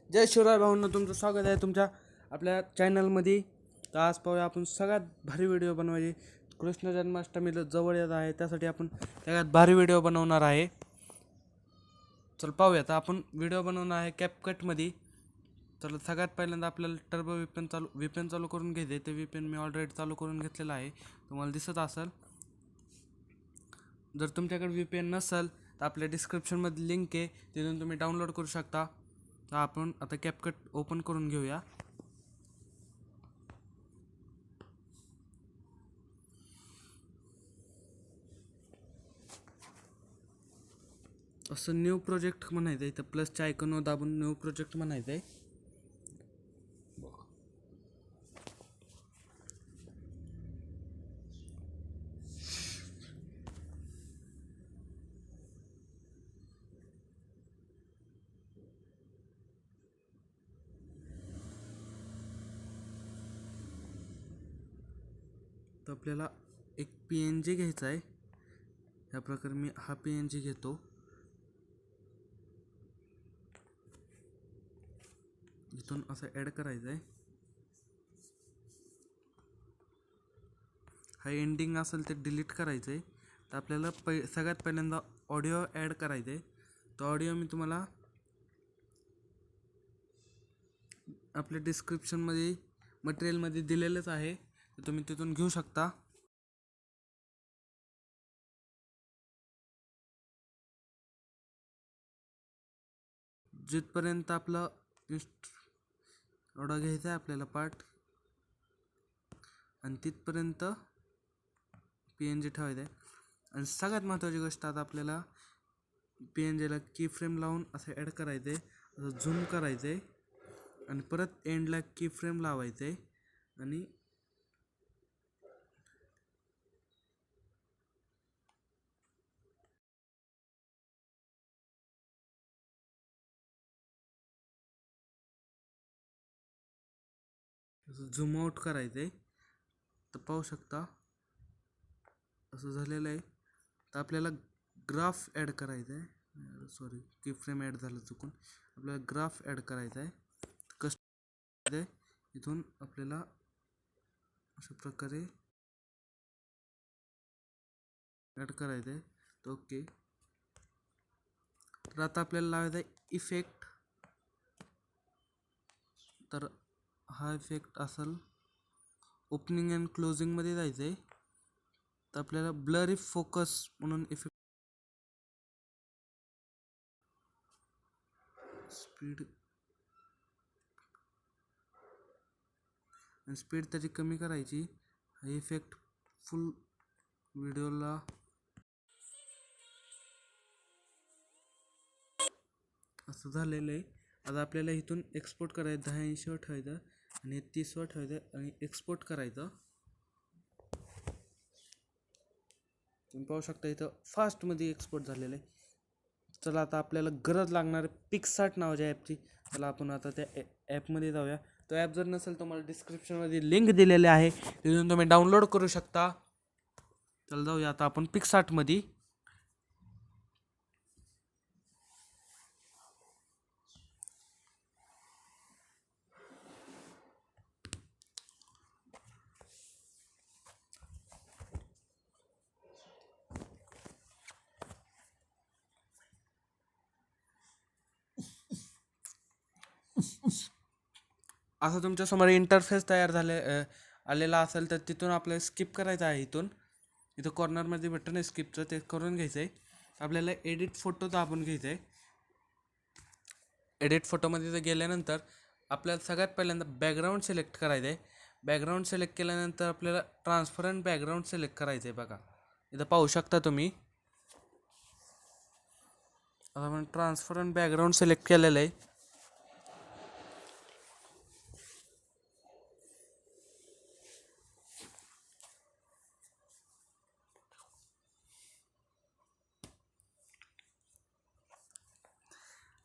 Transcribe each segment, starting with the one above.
जय शिवराय भाऊंनो, तुमचं स्वागत आहे तुमच्या आपल्या चॅनलमध्ये. तर आज पाहूया आपण सगळ्यात भारी व्हिडिओ बनवायचे. कृष्ण जन्माष्टमीला जवळ येत आहे, त्यासाठी आपण सगळ्यात भारी व्हिडिओ बनवणार आहे. चल पाहूया. तर आपण व्हिडिओ बनवणार आहे कॅपकटमध्ये. तर सगळ्यात पहिल्यांदा आपल्याला टर्बो व्हीपीएन चालू करून घ्यायचे. ते व्हीपीएन मी ऑलरेडी चालू करून घेतलेलं आहे, तुम्हाला दिसत असेल. जर तुमच्याकडे व्हीपीएन नसेल तर आपल्या डिस्क्रिप्शनमध्ये लिंक आहे, तिथून तुम्ही डाउनलोड करू शकता. तर आपण आता कॅपकट ओपन करून घेऊया. असं न्यू प्रोजेक्ट म्हणायचं आहे, तर प्लसच्या आयकॉनवर दाबून न्यू प्रोजेक्ट म्हणायचं आहे. तर आपल्याला एक PNG घ्यायचा आहे. ह्या प्रकारे मी हा PNG घेतो. इथून असं ॲड करायचं आहे. हा एंडिंग असेल ते डिलीट करायचं आहे. तर आपल्याला सगळ्यात पहिल्यांदा ऑडिओ ॲड करायचं आहे. तो ऑडिओ मी तुम्हाला आपल्या डिस्क्रिप्शनमध्ये मटेरियलमध्ये दिलेलंच आहे, तर तुम्ही तिथून घेऊ शकता. जिथपर्यंत आपलं एवढा घ्यायचा आहे आपल्याला पार्ट, आणि तिथपर्यंत PNG ठेवायचं आहे. आणि सगळ्यात महत्त्वाची गोष्ट, आता आपल्याला PNGला की फ्रेम लावून असं ॲड करायचं आहे, असं झूम करायचं आहे, आणि परत एंडला की फ्रेम लावायचं आहे, आणि असं झूम आउट करायचं आहे. तर पाहू शकता असं झालेलं आहे. तर आपल्याला ग्राफ ॲड करायचं आहे. सॉरी, की फ्रेम ॲड झालं चुकून. आपल्याला ग्राफ ॲड करायचा आहे. कस्ट इथून आपल्याला अशा प्रकारे ॲड करायचं आहे. तर ओके. तर आता आपल्याला लावायचा आहे इफेक्ट. तर हा इफेक्ट असेल ओपनिंग अँड क्लोजिंगमध्ये जायचं आहे. तर आपल्याला ब्लर इफ फोकस म्हणून इफेक्ट, स्पीड आणि स्पीड त्याची कमी करायची. हा इफेक्ट फुल व्हिडिओला असं झालेलं आहे. आता आपल्याला इथून एक्सपोर्ट करायचं. 1080वर ठेवायचं आणि 30वर ठेवायचं आणि एक्सपोर्ट करायचं. तुम्ही पाहू शकता इथं फास्टमध्ये एक्सपोर्ट झालेलं आहे. चला, आता आपल्याला गरज लागणार पिक्सार्ट नावाच्या ॲपची. चला आपण आता त्या ॲपमध्ये जाऊया. तो ॲप जर नसेल तर मला डिस्क्रिप्शनमध्ये लिंक दिलेले आहे, तिथून तुम्ही डाउनलोड करू शकता. चला जाऊया आता आपण पिक्सार्टमध्ये. असं तुमच्यासमोर इंटरफेस तयार आलेला असेल, तर तिथून आपल्याला स्किप करायचं आहे. इथं कॉर्नरमध्ये बटन आहे स्किपचं, ते करून घ्यायचं आहे. आपल्याला एडिट फोटो दाबून घ्यायचं आहे. एडिट फोटोमध्ये जर गेल्यानंतर आपल्याला सगळ्यात पहिल्यांदा बॅकग्राऊंड सिलेक्ट करायचं आहे. बॅकग्राऊंड सिलेक्ट केल्यानंतर आपल्याला ट्रान्सपरंट बॅकग्राऊंड सिलेक्ट करायचं आहे. बघा इथं पाहू शकता तुम्ही. आता आपण ट्रान्सपरंट बॅकग्राऊंड सिलेक्ट केलेलं आहे.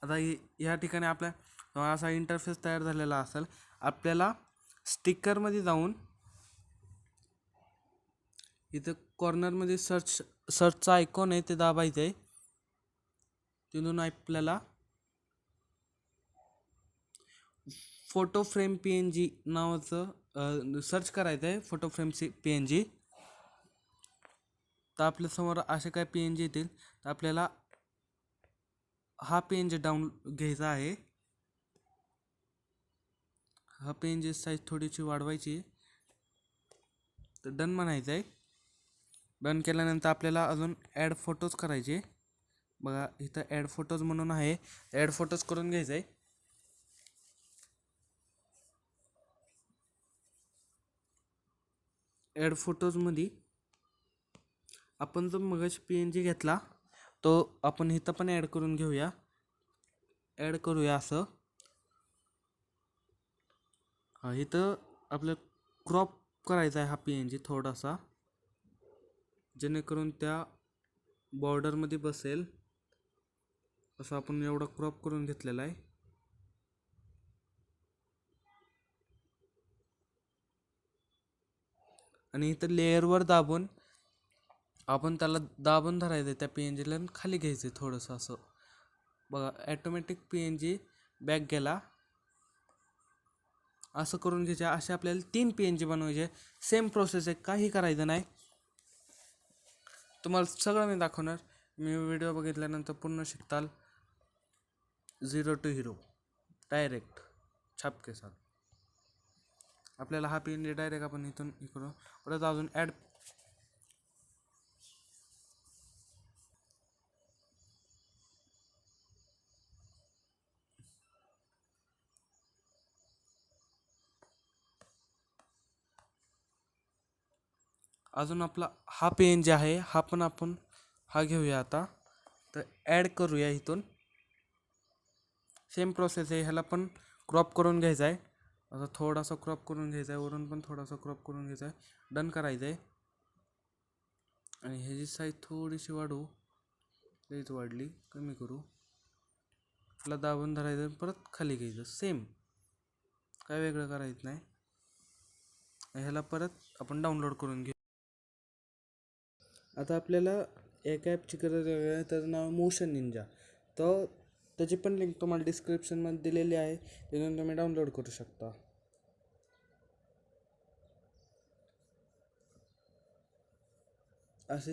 आता ह्या ठिकाणी आपल्या असा इंटरफेस तयार झालेला असेल. आपल्याला स्टिकरमध्ये जाऊन इथं कॉर्नरमध्ये सर्चचा आयकॉन आहे, ते दाबायचं आहे. तिथून आपल्याला photo frame P N G नावाचं सर्च करायचं आहे, photo frame P N G. तर आपल्यासमोर असे काय पी एन जी येतील. तर आपल्याला हा पी एन जी घ्यायचा आहे. हा पी एन जी साईज थोडीशी वाढवायची. तर डन म्हणायचं आहे. डन केल्यानंतर आपल्याला अजून ॲड फोटोज करायचे. बघा इथं ॲड फोटोज म्हणून आहे, ॲड फोटोज करून घ्यायचं आहे. ॲड फोटोजमध्ये आपण जो मगाशी पी एन जी घेतला तो आपण इथं पण ॲड करून घेऊया. ॲड करूया असं. इथं आपलं क्रॉप करायचा आहे हा पी एन जी थोडासा, जेणेकरून त्या बॉर्डरमध्ये बसेल असं आपण एवढा क्रॉप करून घेतलेला आहे. आणि इथं लेअरवर दाबून आपण त्याला दाबून धरायचं त्या पी एन जीला खाली घ्यायचं थोडंसं असं. बघा automatic P N G back गेला. असं करून घ्यायचे. असे आपल्याला 3 पी एन जी बनवायचे. सेम प्रोसेस आहे, काही करायचं नाही. तुम्हाला सगळं मी दाखवणार. मी व्हिडिओ बघितल्यानंतर पूर्ण शिकताल. 0 to हिरो डायरेक्ट छापके साथ. आपल्याला हा पी एन जी डायरेक्ट आपण इथून हे करू. परत अजून ॲड अजून आपला हा पी एन जी आहे, हा पण आपण हा घेऊया आता. तर ॲड करूया इथून. सेम प्रोसेस आहे. ह्याला पण क्रॉप करून घ्यायचा आहे. असं थोडासा क्रॉप करून घ्यायचा आहे, वरून पण थोडासा क्रॉप करून घ्यायचा आहे. डन करायचं आहे. आणि ह्याची साईज थोडीशी वाढवू. लईच वाढली, कमी करू. ह्याला दाबून धरायचं, परत खाली घ्यायचं. सेम, काय वेगळं करायचं नाही. ह्याला परत आपण डाउनलोड करून घेऊ. आता आपल्याला एका ॲपची गरज आहे, त्याचं नाव मोशन निंजा. तर त्याची पण लिंक तुम्हाला डिस्क्रिप्शनमध्ये दिलेली आहे, तिथून तुम्ही डाउनलोड करू शकता. असे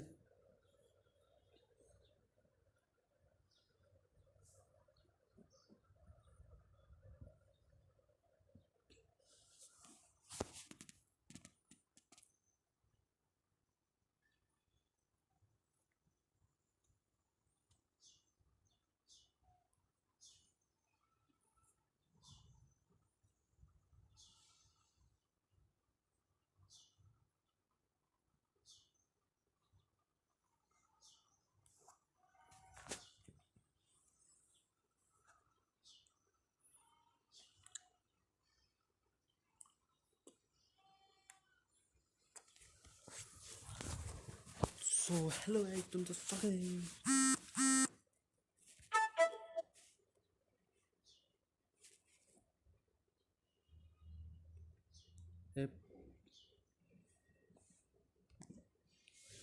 हॅलो तुमचं स्वागत आहे.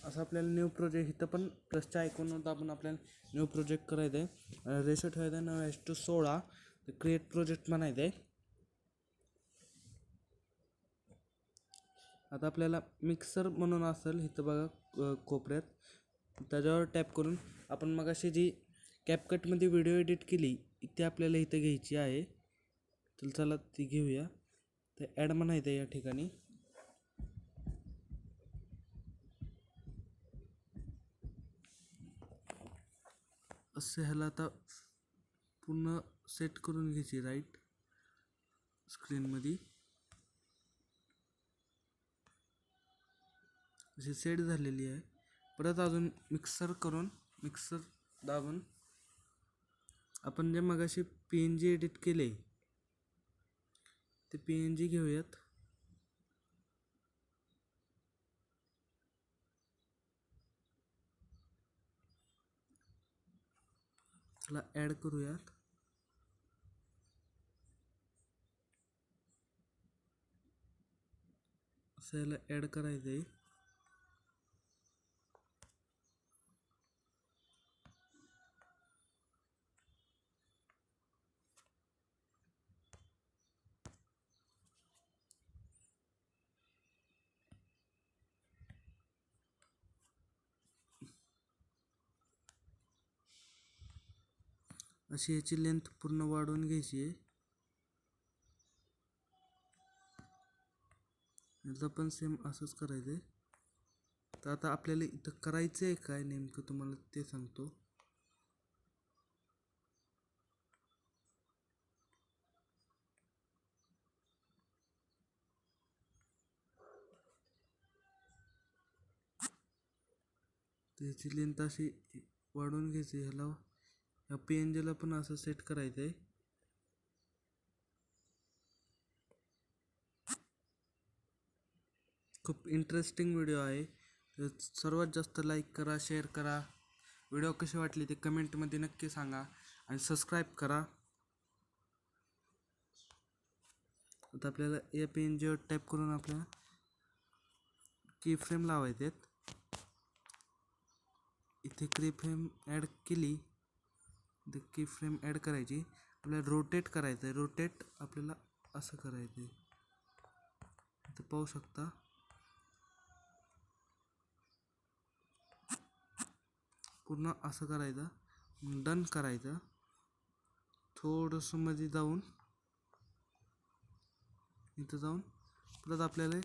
असं आपल्याला न्यू प्रोजेक्ट इथं पण प्लसच्या आयकॉनवर आपण आपल्याला न्यू प्रोजेक्ट करायचं आहे. रेशो ठेवायचा आहे 9:16. क्रिएट प्रोजेक्ट म्हणायचं आहे. आता आपल्याला मिक्सर म्हणून असेल इथं बघा कोपऱ्यात, त्याच्यावर टॅप करून आपण मगाशी जी कॅपकटमध्ये व्हिडिओ एडिट केली ती आपल्याला इथं घ्यायची आहे. तर चला ती घेऊया. तर ॲड म्हणायचं आहे या ठिकाणी. असं ह्याला आता पूर्ण सेट करून घ्यायची राईट स्क्रीनमध्ये. अशी सेट झालेली आहे. परत अजून मिक्सर दाबून आपण जे मगाशी पी एन जी एडिट केले ते पी एन जी घेऊयात. त्याला ॲड करूयात. असं याला ॲड करायचं आहे. अशी याची लेंथ पूर्ण वाढवून घ्यायची आहे. याचं पण सेम असंच करायचं आहे. तर आता आपल्याला इथं करायचं आहे काय नेमकं तुम्हाला ते सांगतो. त्याची लेंथ अशी वाढवून घ्यायची. ह्याला ह्या PNGला पण असं सेट करायचं आहे. खूप इंटरेस्टिंग व्हिडिओ आहे. तर सर्वात जास्त लाईक करा, शेअर करा. व्हिडिओ कशी वाटली ते कमेंटमध्ये नक्की सांगा आणि सबस्क्राईब करा. आता आपल्याला या PNGवर टाईप करून आपल्याला की फ्रेम लावायचे आहेत. इथे की फ्रेम ॲड केली. इथे की फ्रेम ॲड करायची. आपल्याला रोटेट करायचं आहे. रोटेट आपल्याला असं करायचं आहे. इथं पाहू शकता. पूर्ण असं करायचं. डन करायचं. थोडंसं मध्ये जाऊन इथं जाऊन परत आपल्याला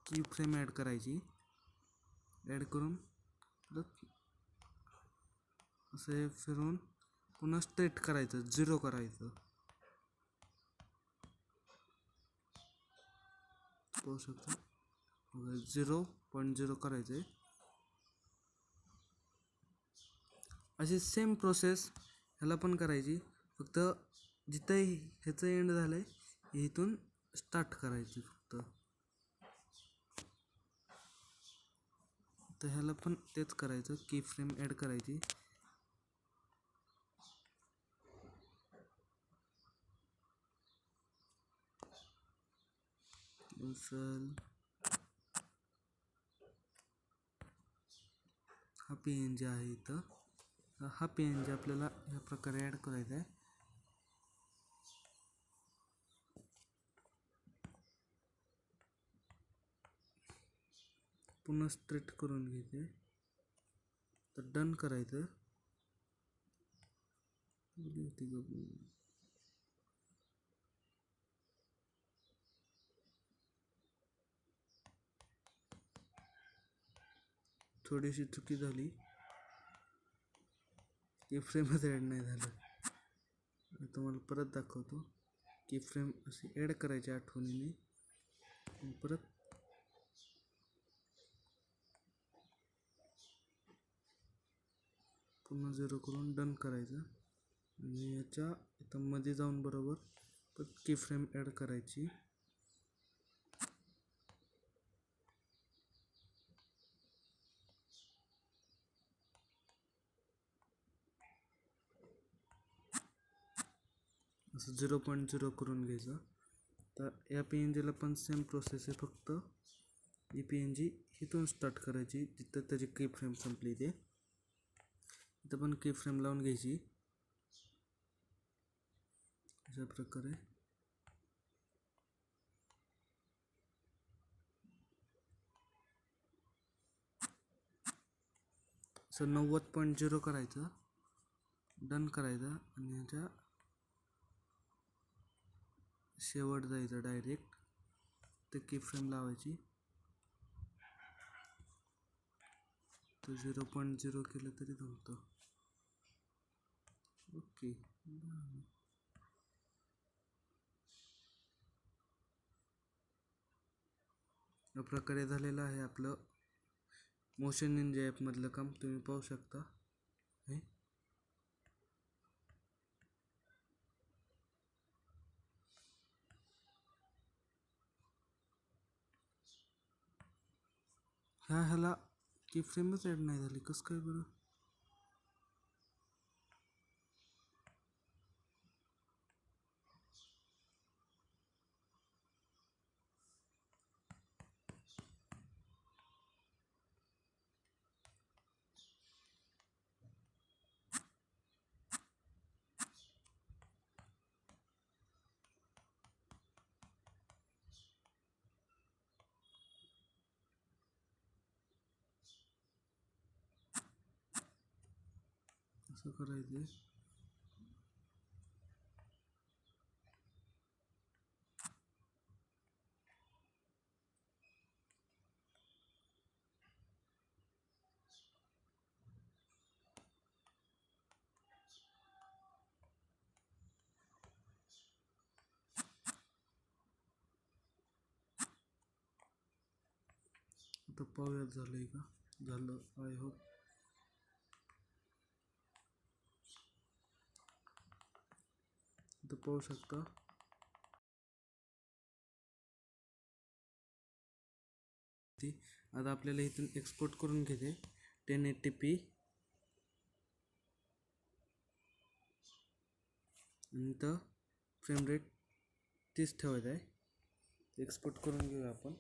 की फ्रेम ॲड करायची. ॲड करून परत असं फिरून पुन्हा स्ट्रेट करायचं. 0 करायचं. पाहू शकता 0.0 करायचं आहे. अशी सेम प्रोसेस ह्याला पण करायची. फक्त जिथं ह्याचं एंड झालं आहे इथून स्टार्ट करायची फक्त. तर ह्याला पण तेच करायचं. की फ्रेम ॲड करायची. हा PNG आहे इथं. हा PNG आपल्याला ह्या प्रकारे ॲड करायचा आहे. पुन्हा स्ट्रेट करून घ्यायचे. तर डन करायचं. थोडीशी चुकी झाली. की फ्रेमच ॲड नाही झालं. तुम्हाला परत दाखवतो. की फ्रेम अशी ॲड करायची आठवणीने. परत पुन्हा 0 करून डन करायचं. आणि याच्या इथं मध्ये जाऊन बरोबर परत की फ्रेम ॲड करायची. असं 0.0 करून घ्यायचं. तर या PNGला पण सेम प्रोसेस आहे. फक्त ही PNG इथून स्टार्ट करायची जिथं त्याची की फ्रेम संपली ते. इथं पण की फ्रेम लावून घ्यायची अशा प्रकारे. असं 90.0 करायचं. डन करायचं. आणि ह्याच्या शेवट जायचं डायरेक्ट. ते की फ्रेम लावायची. तर 0.0 केलं तरी जमतं. ओके. या प्रकारे झालेलं आहे आपलं मोशन निंजा ॲपमधलं काम. तुम्ही पाहू शकता. हे ह्याला की फ्रेमच ॲड नाही झाली. कसं काय बरं. असं करायचं. पाहूयात झालंय का. झालं आय होप. इथं पाहू शकता. आता आपल्याला इथून एक्सपोर्ट करून घेते 1080p आणि इथं फ्रेम रेट 30 ठेवायचं आहे. एक्सपोर्ट करून घेऊया आपण.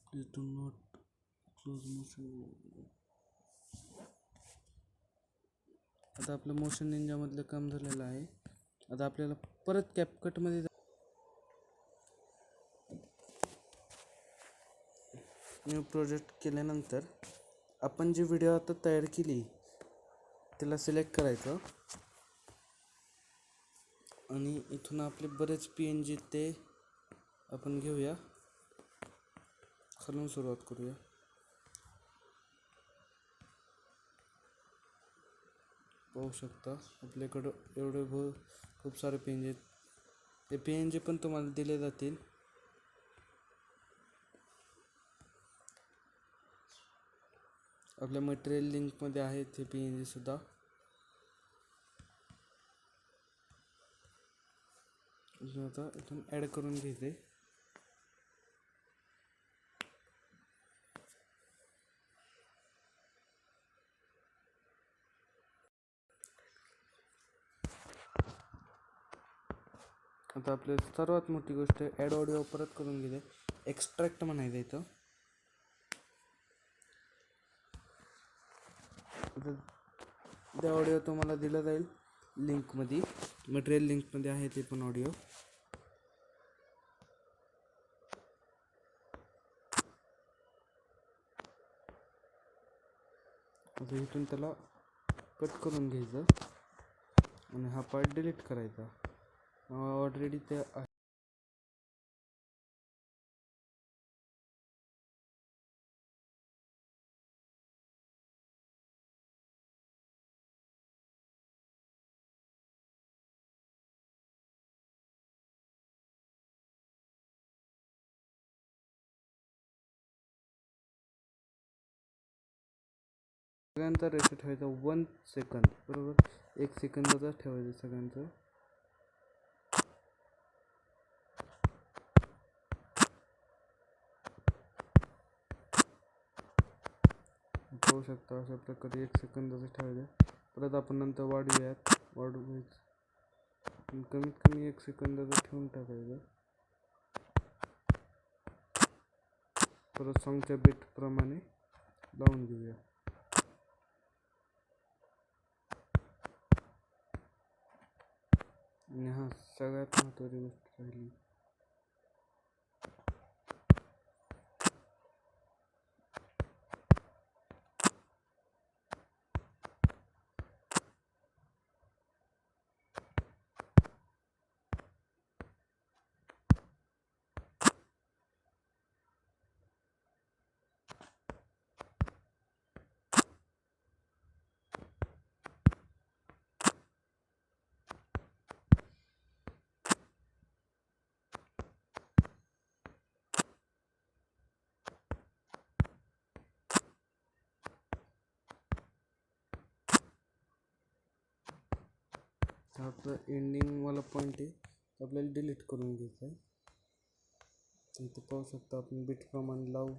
Please do not close motion. आता आपलं मोशन निंजामधलं काम झालेलं आहे. आता आपल्याला परत कॅपकटमध्ये न्यू प्रोजेक्ट केल्यानंतर आपण जी व्हिडिओ आता तयार केली त्याला सिलेक्ट करायचं आणि इथून आपले बरेच PNG ते आपण घेऊया. खालून सुरुवात करूया. पाहू शकता आपल्याकडं एवढे खूप सारे PNG आहेत. ते PNG पण तुम्हाला दिले जातील. आपल्या मटेरियल लिंकमध्ये आहेत हे PNG सुद्धा. आता इथून ॲड करून घ्यायचे. आता आपल्याला सर्वात मोठी गोष्ट ॲड ऑडिओ परत करून घ्यायचे. एक्स्ट्रॅक्ट म्हणायचं इथं. त्या ऑडिओ तुम्हाला दिला जाईल लिंकमध्ये, मटेरियल लिंकमध्ये आहे ते पण ऑडिओ. आता इथून त्याला कट करून घ्यायचं आणि हा पार्ट डिलीट करायचा. ऑलरेडी ते सगळ्यांचा रेशो ठेवायचा 1 सेकंद, बरोबर. 1 सेकंदाचा ठेवायचं सगळ्यांचं. पाहू शकता अशा प्रकारे 1 सेकंदाचं ठेवायचं. परत आपण नंतर वाढवूयात. कमीत कमी 1 सेकंदाचं ठेवून टाकायचं. परत सॉंगच्या बीट प्रमाणे लावून घेऊया. आणि हा सगळ्यात महत्त्वाची गोष्ट राहिली. हा आपला एंडिंगवाला पॉईंट आहे, आपल्याला डिलीट करून घ्यायचा आहे. इथं पाहू शकता आपण बीट प्रमाणे लावू.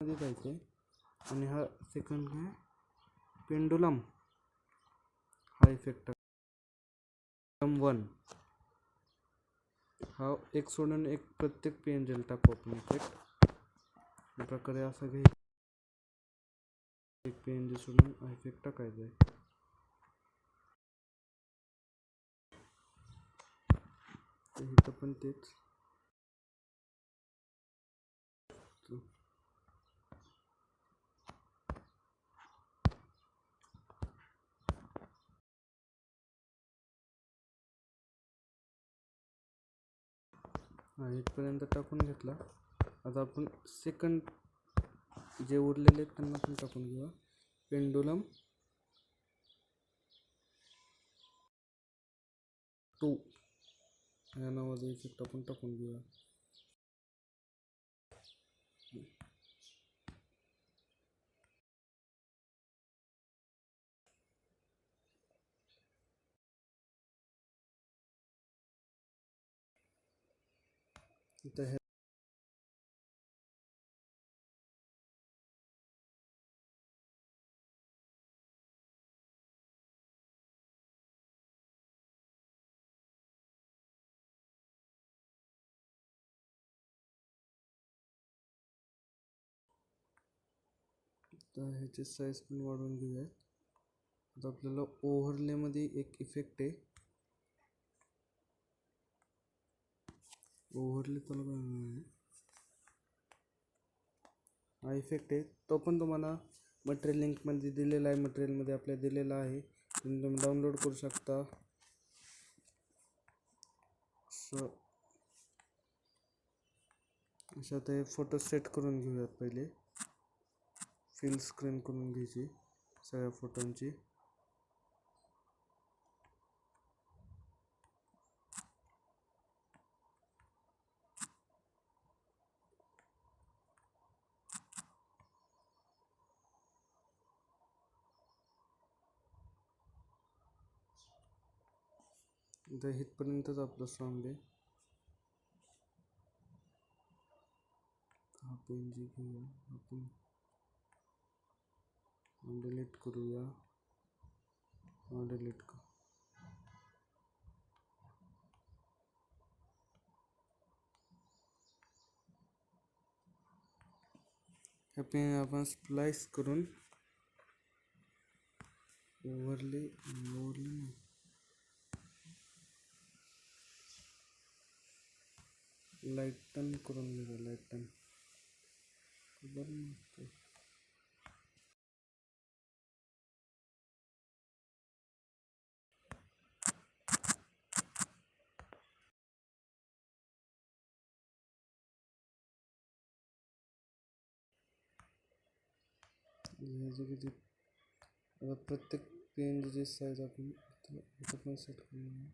मध्ये जायचं आहे आणि हा सेकंड काय पेंडुलम हा इफेक्ट वन हा एक सोडून एक प्रत्येक पेंजल टाकू आपण इफेक्ट या प्रकारे असा घ्यायचा एक पेंजल सोडून हा इफेक्ट टाकायचा आहे. इथं पण तेच हा इथपर्यंत टाकून घेतला. आता आपण सेकंड जे उरलेले आहेत त्यांना पण टाकून घेऊया. पेंडुलम 2 या नावाचा इफेक्ट आपण टाकून घेऊया. इथं हे तर ह्याची साईज पण वाढवून घेऊया. आता आपल्याला ओव्हरलेमध्ये एक इफेक्ट आहे. ओव्हरले त्याला काय हा इफेक्ट आहे तो पण तुम्हाला मटेरियल लिंकमध्ये दिलेला आहे. मटेरियलमध्ये आपल्या दिलेला आहे, तुम्ही डाउनलोड करू शकता. अशा ते फोटो सेट करून घेऊयात. पहिले फिल स्क्रीन करून घ्यायची सगळ्या फोटोंची. इथं इथपर्यंतच आपलं सॉन्ग आहे. हा पेन जी घेऊया आपण डिलीट करूया. डिलीट कर. ह्या पेन आपण स्प्लाइस करून ओव्हरले नाही लाईटन करून घेऊया. लाईटन बरं किती आता प्रत्येक पेनची साईज आपण इथं पण सेट करून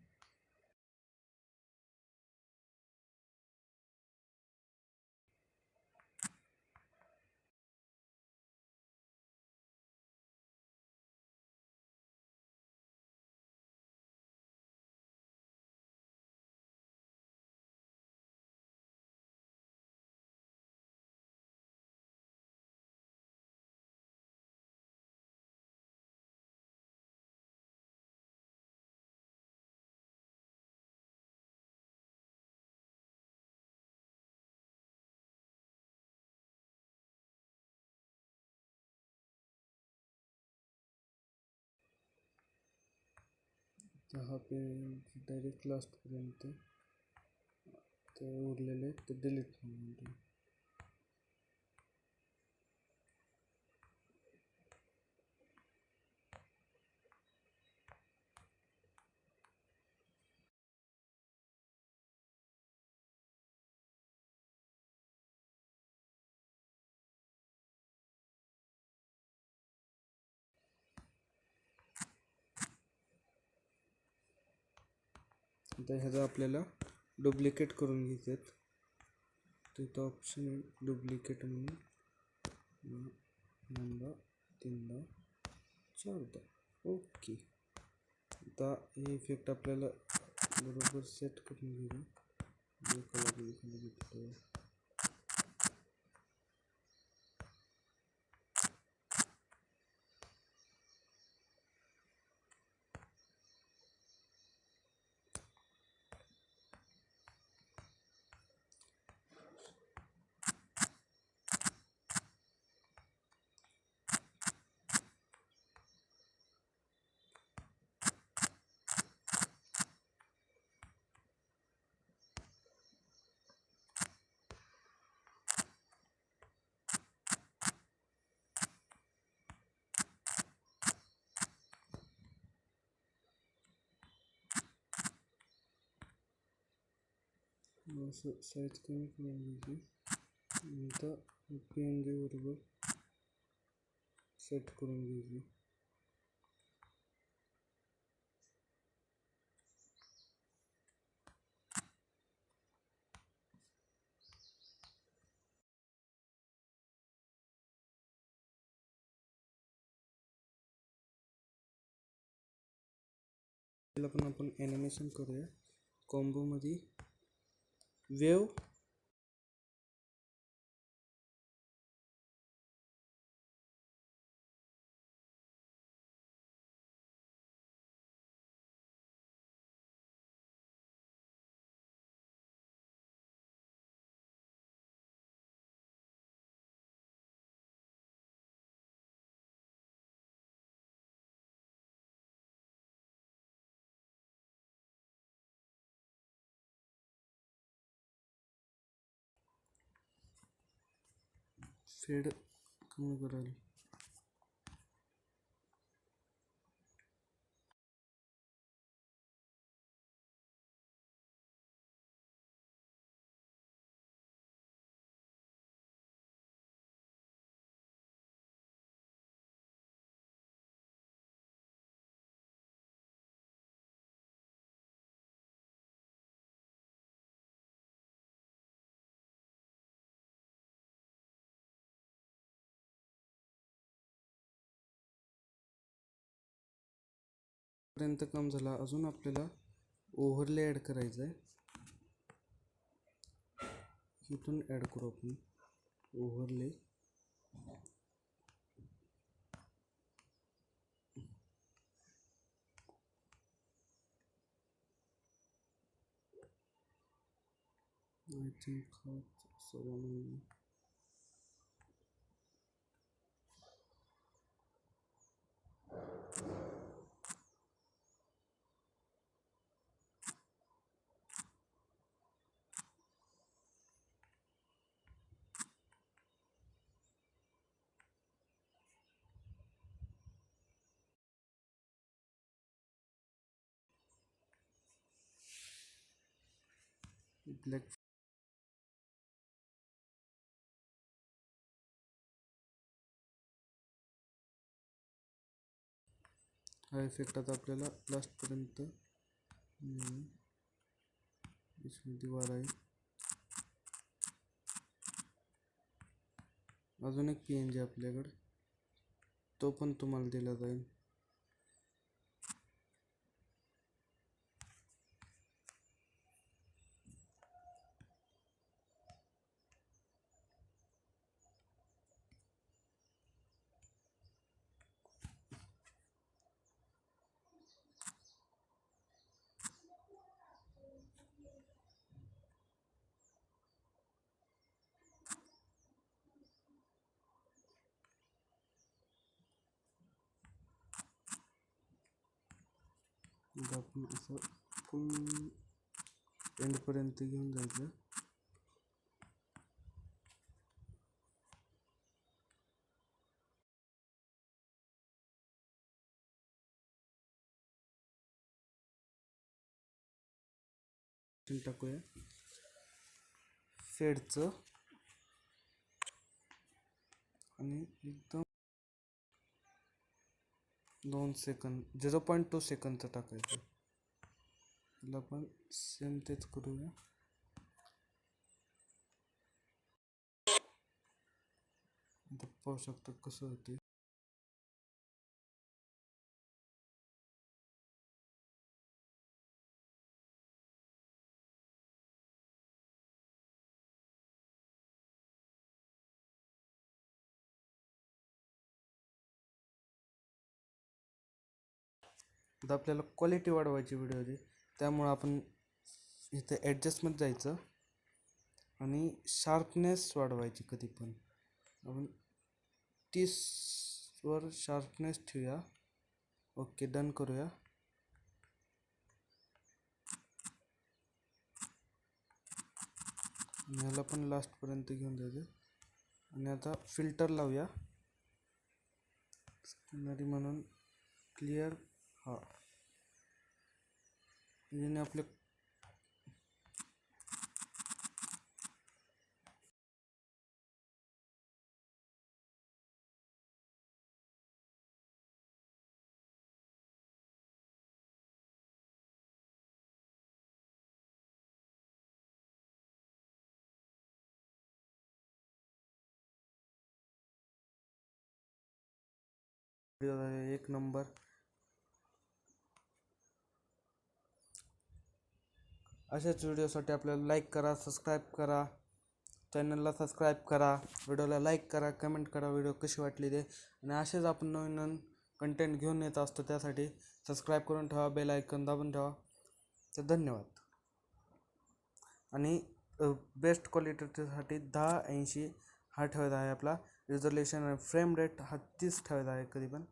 हा पेन डायरेक्ट लास्टपर्यंत ते उरलेले ते डिलीट करून आता ह्याचा आपल्याला डुप्लिकेट करून घ्यायचे. तिथं ऑप्शन आहे डुप्लिकेट म्हणून 2 3 4. ओके. आता हे इफेक्ट आपल्याला बरोबर सेट करून घेऊ. असं साईज कमी करून घ्यायची. नंतर PNG बरोबर सेट करून घ्यायची. त्याला पण आपण ॲनिमेशन करूया. कॉम्बोमध्ये वेव फेड कमी करायला. पर्यंत काम झाला. अजून आपल्याला ओव्हरले ॲड करायचं आहे. इथून ॲड करू आपण ओव्हरले. आय थिंक ब्लॅक हा इफेक्ट आता आपल्याला लास्टपर्यंत इसमध्ये वार आहे. अजून एक PNG आपल्याकडे, तो पण तुम्हाला दिला जाईल. आपण असं फुल एंडपर्यंत घेऊन जायचं. टाकूया फेडचं आणि एकदम 2 सेकंद 0.2 सेकंदचं टाकायचं. त्याला पण सेम तेच करूया. आता पाहू शकता कसं होते. आता आपल्याला क्वालिटी वाढवायची व्हिडिओची, त्यामुळं आपण इथे ॲडजस्टमध्ये जायचं आणि शार्पनेस वाढवायची. कधी पण आपण 30वर शार्पनेस ठेवूया. ओके, डन करूया. ह्याला पण लास्टपर्यंत घेऊन जायचं आणि आता फिल्टर लावूया. स्कॅनरी म्हणून क्लिअर. हा, याने आपले व्हिडिओ एक नंबर. अशाच व्हिडिओसाठी आपल्याला लाईक करा, सबस्क्राईब करा, चॅनलला सबस्क्राईब करा, व्हिडिओला लाईक करा, कमेंट करा व्हिडिओ कशी वाटली ते. आणि असेच आपण नवीन नवीन कंटेंट घेऊन येत असतो, त्यासाठी सबस्क्राईब करून ठेवा, बेल आयकॉन दाबून ठेवा. तर धन्यवाद. आणि बेस्ट क्वालिटीसाठी 1080 हा ठेवत आहे आपला रिझोल्युशन. आणि फ्रेम रेट हा 30 ठेवत आहे कधी पण.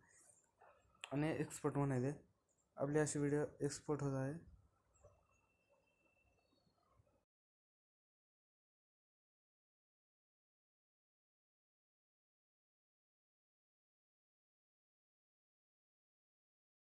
आणि एक्सपोर्ट म्हणायचे आपली अशी व्हिडिओ एक्सपोर्ट होत आहे.